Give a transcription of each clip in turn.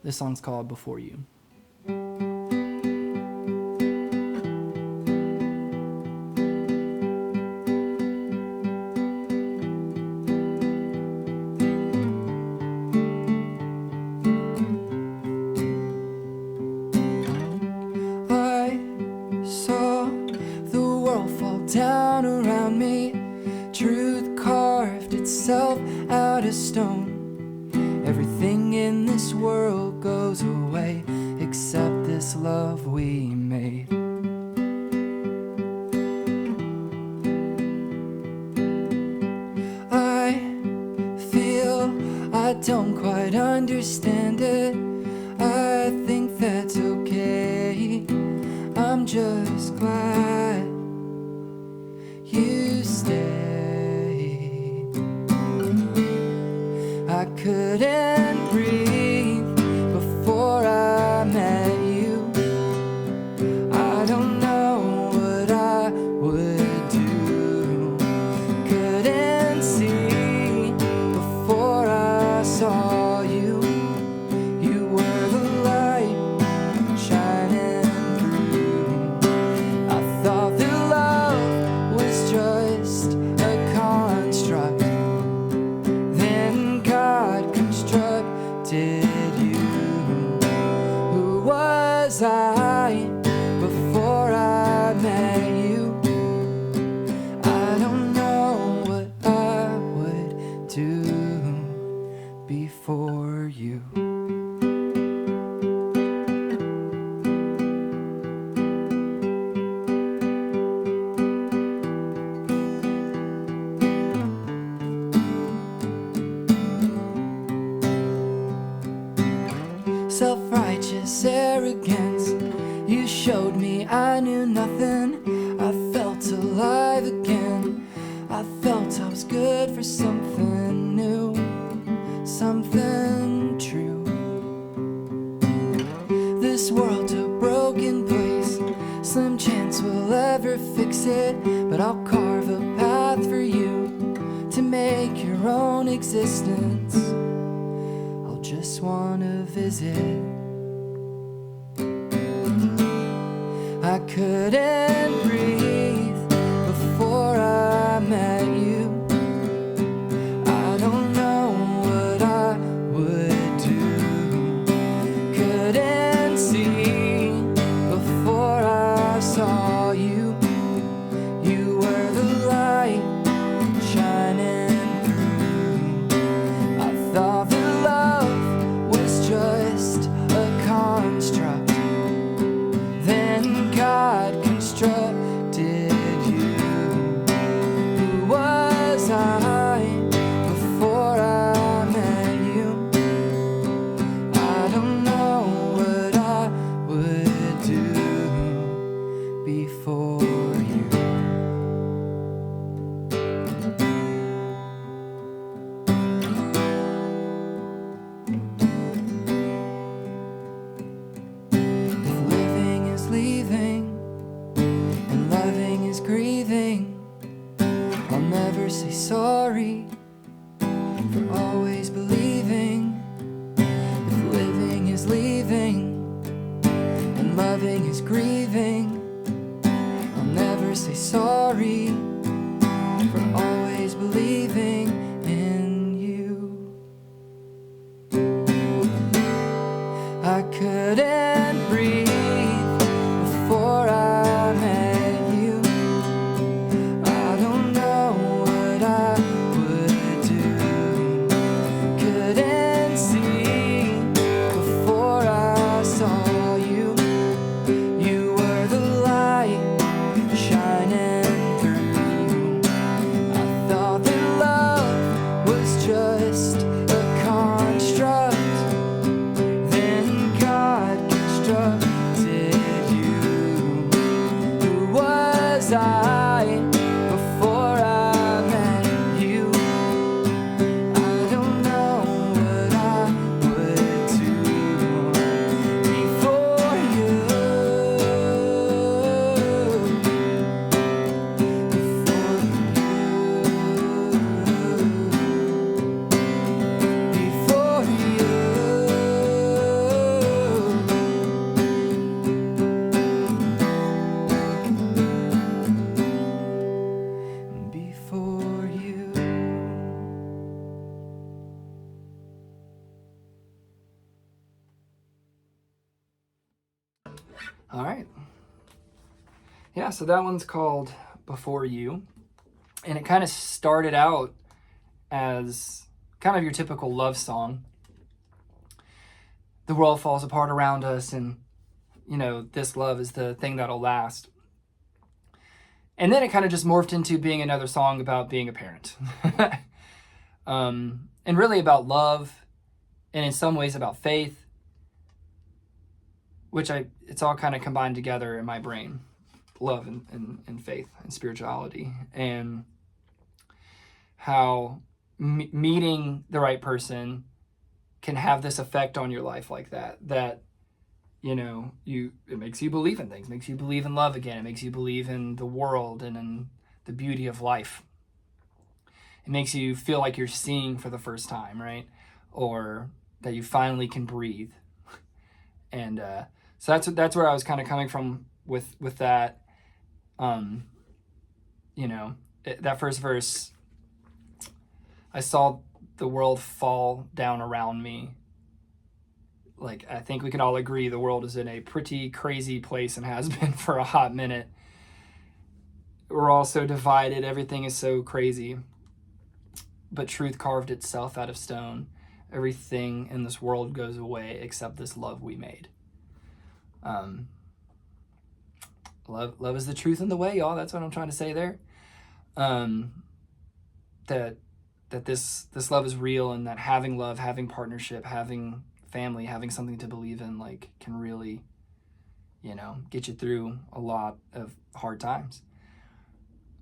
This song's called Before You. Down around me, truth carved itself out of stone. Everything in this world goes away except this love we made. I feel I don't quite understand it. I think that's okay. I'm just glad you stay. I couldn't breathe before I met you. I don't know what I would do. Couldn't see before I saw you. You were the light shining through. I thought that just a construct. Then God constructed you. Who was I before I met you? I don't know what I would do before you. Self-righteous arrogance, you showed me I knew nothing. I felt alive again. I felt I was good for something new, something true. This world's a broken place, slim chance we'll ever fix it. But I'll carve a path for you to make your own existence. Just wanna visit. I couldn't breathe before I met you. I don't know what I would do. Couldn't see before I saw you. You were the light shining through. I thought that just a construct. Then God constructed you. Who was I before I met you? I don't know what I would do before you. Leaving and loving is grieving. I'll never say sorry for always believing. If living is leaving and loving is grieving, I'll never say sorry for always believing in you. I couldn't breathe before I met you. I don't know what I would do. Couldn't see before I saw you. You were the light shining through. I thought that love was just a construct. Then God constructed All right. Yeah, so that one's called Before You. And it kind of started out as kind of your typical love song. The world falls apart around us, and, this love is the thing that'll last. And then it kind of just morphed into being another song about being a parent. And really about love, and in some ways about faith, which it's all kind of combined together in my brain. Love and faith and spirituality, and how meeting the right person can have this effect on your life like that it makes you believe in things, makes you believe in love again, it makes you believe in the world and in the beauty of life. It makes you feel like you're seeing for the first time, right? Or that you finally can breathe. And so that's where I was kind of coming from with that. That first verse, I saw the world fall down around me. Like, I think we can all agree the world is in a pretty crazy place and has been for a hot minute. We're all so divided. Everything is so crazy. But truth carved itself out of stone. Everything in this world goes away except this love we made. Love is the truth and the way, y'all. That's what I'm trying to say there. That this love is real, and that having love, having partnership, having family, having something to believe in, like, can really, get you through a lot of hard times.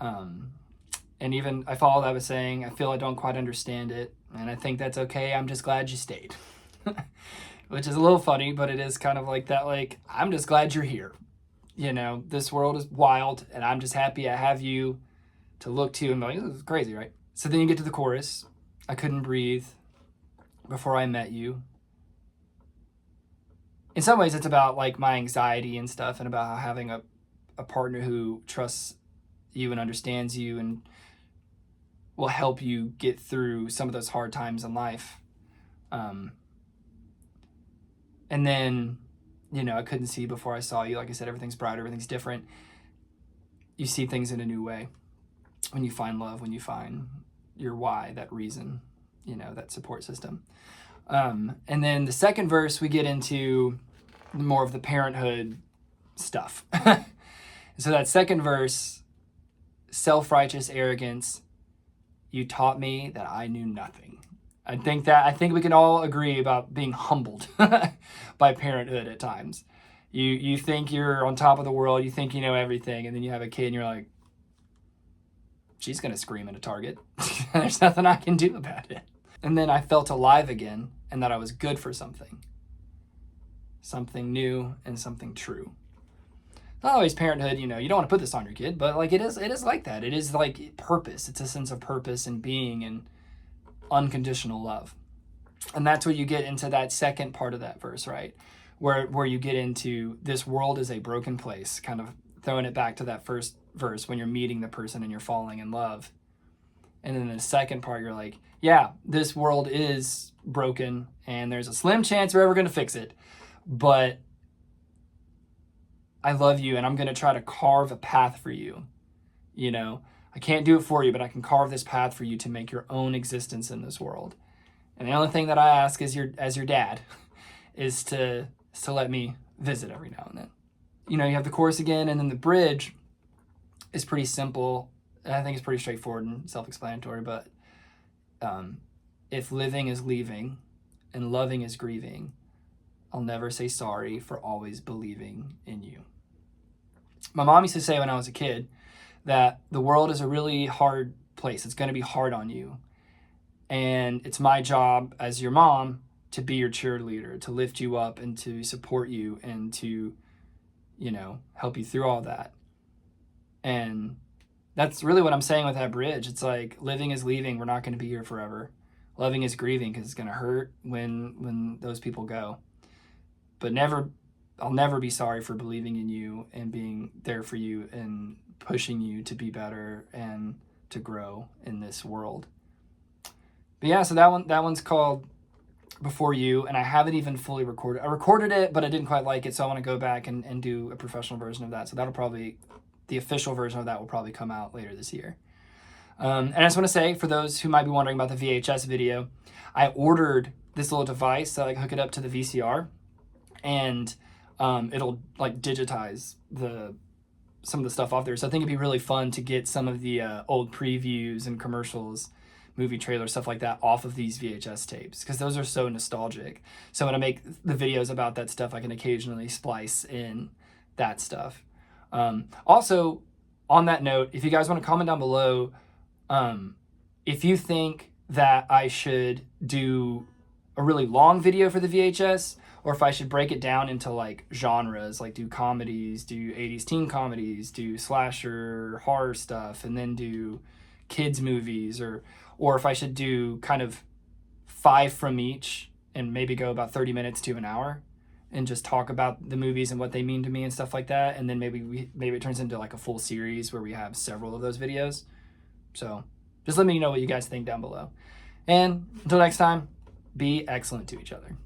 And even I follow that with saying, I feel I don't quite understand it, and I think that's okay. I'm just glad you stayed. Which is a little funny, but it is kind of like that, like, I'm just glad you're here. This world is wild, and I'm just happy I have you to look to and be like, this is crazy, right? So then you get to the chorus. I couldn't breathe before I met you. In some ways, it's about, like, my anxiety and stuff, and about how having a partner who trusts you and understands you and will help you get through some of those hard times in life. And then, I couldn't see before I saw you. Like I said, everything's brighter, everything's different. You see things in a new way when you find love, when you find your why, that reason, that support system. And then the second verse, we get into more of the parenthood stuff. So that second verse, self-righteous arrogance, you taught me that I knew nothing. I think we can all agree about being humbled by parenthood at times. You think you're on top of the world, you think you know everything, and then you have a kid and you're like, she's going to scream at a target. There's nothing I can do about it. And then I felt alive again, and that I was good for something new and something true. Not always parenthood, you don't want to put this on your kid, but like it is like that. It is like purpose. It's a sense of purpose and being and unconditional love. And that's where you get into that second part of that verse, right? Where you get into this world is a broken place, kind of throwing it back to that first verse when you're meeting the person and you're falling in love. And then the second part, you're like, yeah, this world is broken and there's a slim chance we're ever going to fix it. But I love you and I'm going to try to carve a path for you. I can't do it for you, but I can carve this path for you to make your own existence in this world. And the only thing that I ask as your dad is to let me visit every now and then. You have the chorus again, and then the bridge is pretty simple. I think it's pretty straightforward and self-explanatory, but if living is leaving and loving is grieving, I'll never say sorry for always believing in you. My mom used to say when I was a kid that the world is a really hard place. It's going to be hard on you. And it's my job as your mom to be your cheerleader, to lift you up and to support you and to, help you through all that. And that's really what I'm saying with that bridge. It's like living is leaving. We're not going to be here forever. Loving is grieving because it's going to hurt when those people go. But I'll never be sorry for believing in you and being there for you and pushing you to be better and to grow in this world. But yeah, so that one's called before you, and I haven't even fully recorded. I recorded it, but I didn't quite like it, so I want to go back and do a professional version of that. So that'll probably, the official version of that will probably come out later this year. And I just want to say, for those who might be wondering about the VHS video, I ordered this little device that I hook it up to the VCR, and it'll like digitize some of the stuff off there. So I think it'd be really fun to get some of the old previews and commercials, movie trailers, stuff like that off of these VHS tapes, because those are so nostalgic. So when I make the videos about that stuff, I can occasionally splice in that stuff. Also, on that note, if you guys want to comment down below, if you think that I should do a really long video for the VHS, or if I should break it down into like genres, like do comedies, do 80s teen comedies, do slasher horror stuff, and then do kids movies, or if I should do kind of 5 from each and maybe go about 30 minutes to an hour and just talk about the movies and what they mean to me and stuff like that, and then maybe it turns into like a full series where we have several of those videos. So just let me know what you guys think down below. And until next time, be excellent to each other.